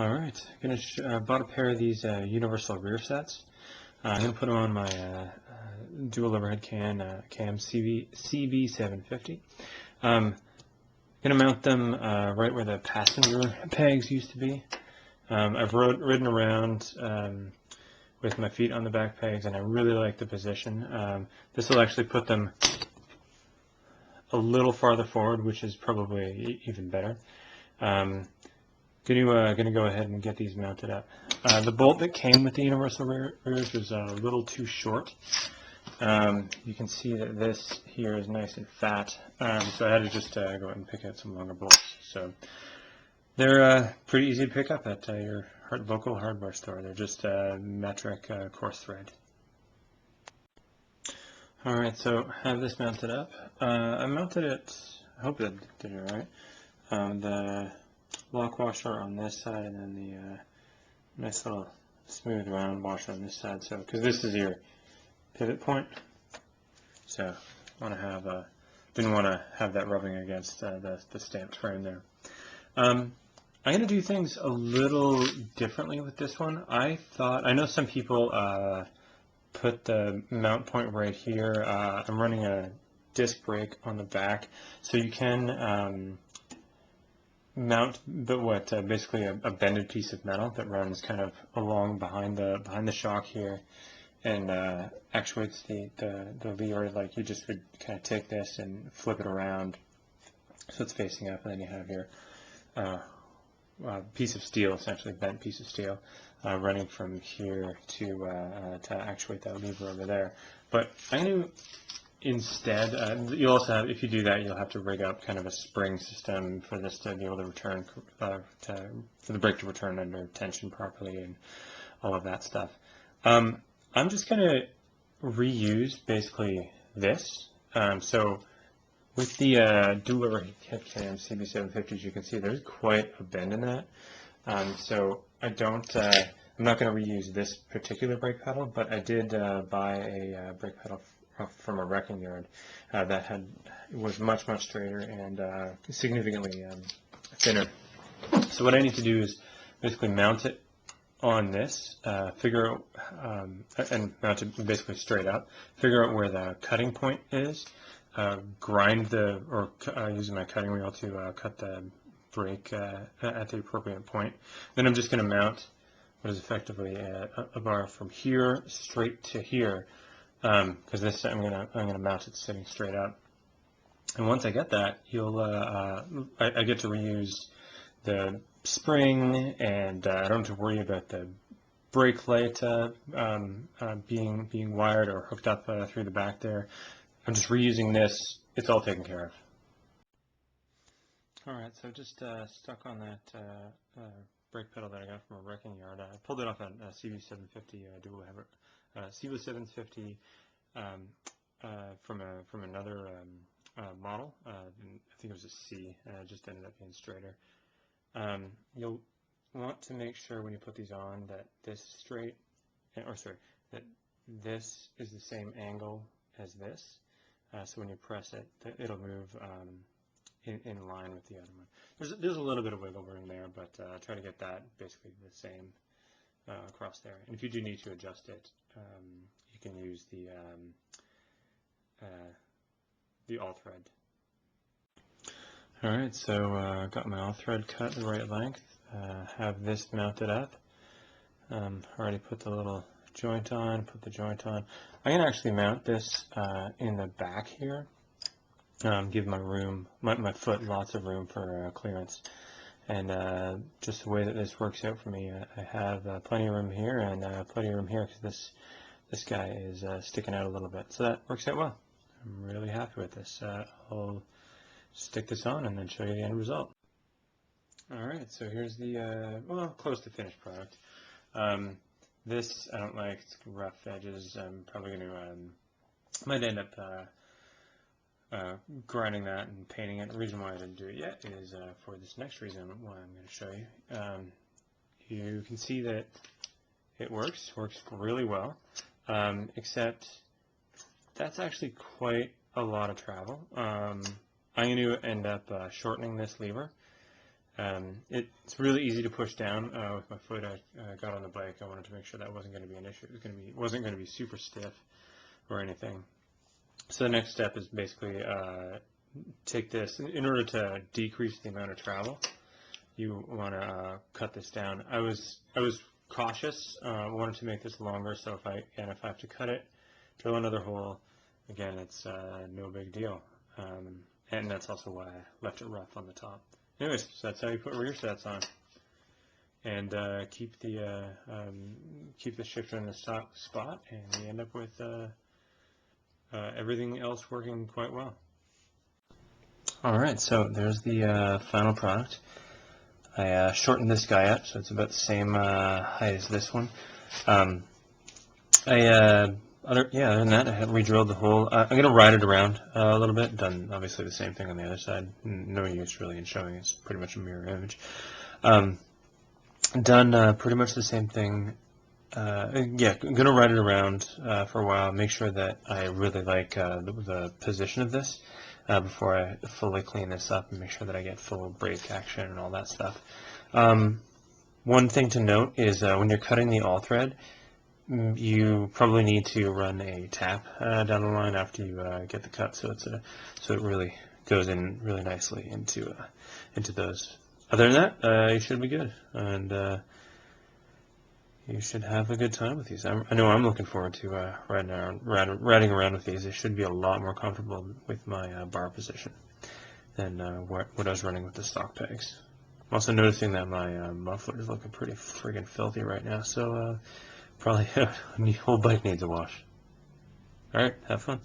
Alright, I'm going to bought a pair of these universal rear sets. I'm going to put them on my dual overhead cam cb750. I'm going to mount them right where the passenger pegs used to be. I've ridden around with my feet on the back pegs, and I really like the position. This will actually put them a little farther forward, which is probably even better. Going to go ahead and get these mounted up. The bolt that came with the universal rears was a little too short. You can see that this here is nice and fat, so I had to just go out and pick out some longer bolts. So they're pretty easy to pick up at your local hardware store. They're just metric coarse thread. Alright, so I have this mounted up. I mounted it, I hope it did it right. The lock washer on this side, and then the nice little smooth round washer on this side. So, because this is your pivot point, so didn't want to have that rubbing against the stamped frame there. I'm going to do things a little differently with this one. I know some people put the mount point right here. I'm running a disc brake on the back, so you can mount basically a bended piece of metal that runs kind of along behind the shock here, and actuates the lever. Like, you just would kind of take this and flip it around so it's facing up, and then you have your piece of steel, essentially bent piece of steel, running from here to actuate that lever over there. But I'm going to instead, you'll also have, if you do that, you'll have to rig up kind of a spring system for this to be able to return, for the brake to return under tension properly and all of that stuff. I'm just going to reuse basically this. So with the dual overhead cam cb750, as you can see, there's quite a bend in that. So I'm not going to reuse this particular brake pedal, but I did buy a brake pedal from a wrecking yard that was much straighter and significantly thinner. So what I need to do is basically mount it on this, figure out and mount it basically straight up, figure out where the cutting point is, using my cutting wheel to cut the brake at the appropriate point. Then I'm just going to mount what is effectively a bar from here straight to here, because this I'm gonna mount it sitting straight up. And once I get that, I get to reuse the spring, and I don't have to worry about the brake light being wired or hooked up through the back there. I'm just reusing this. It's all taken care of. Alright, so just stuck on that brake pedal that I got from a wrecking yard. I pulled it off a cb750 dual cb750 from another model. I think it was a C. It just ended up being straighter. You'll want to make sure when you put these on that that this is the same angle as this. So when you press it, it'll move in line with the other one. There's a little bit of wiggle room there, but try to get that basically the same across there. And if you do need to adjust it, you can use the all thread. Alright, so got my all thread cut the right length. Have this mounted up. Already put the little joint on, I'm going to actually mount this in the back here. Give my foot lots of room for clearance. And just the way that this works out for me, I have plenty of room here and plenty of room here, because this guy is sticking out a little bit. So that works out well. I'm really happy with this. I'll stick this on and then show you the end result. Alright, so here's the, close to finished product. This I don't like. It's rough edges. I'm probably going to, might end up grinding that and painting it. The reason why I didn't do it yet is for this next reason why I'm going to show you. You can see that it works really well, except that's actually quite a lot of travel. I'm going to end up shortening this lever. It's really easy to push down with my foot. I got on the bike. I wanted to make sure that wasn't going to be an issue. It wasn't going to be super stiff or anything. So the next step is basically take this in order to decrease the amount of travel. You want to cut this down. I was cautious. Wanted to make this longer, so if I have to cut it, drill another hole. Again, it's no big deal, and that's also why I left it rough on the top. Anyways, so that's how you put rear sets on, and keep the shifter in the stock spot, and you end up with everything else working quite well. All right, so there's the final product. I shortened this guy up, so it's about the same height as this one. Other than that, I have re-drilled the hole. I'm going to ride it around a little bit. Done obviously the same thing on the other side. No use really in showing. It's pretty much a mirror image. Done pretty much the same thing. I'm going to ride it around for a while. Make sure that I really like the position of this before I fully clean this up and make sure that I get full brake action and all that stuff. One thing to note is when you're cutting the all thread, you probably need to run a tap down the line after you get the cut, so it really goes in really nicely into those. Other than that, you should be good, and you should have a good time with these. I know I'm looking forward to riding around with these. It should be a lot more comfortable with my bar position than what I was running with the stock pegs. I'm also noticing that my muffler is looking pretty friggin' filthy right now, so probably the whole bike needs a wash. Alright, have fun.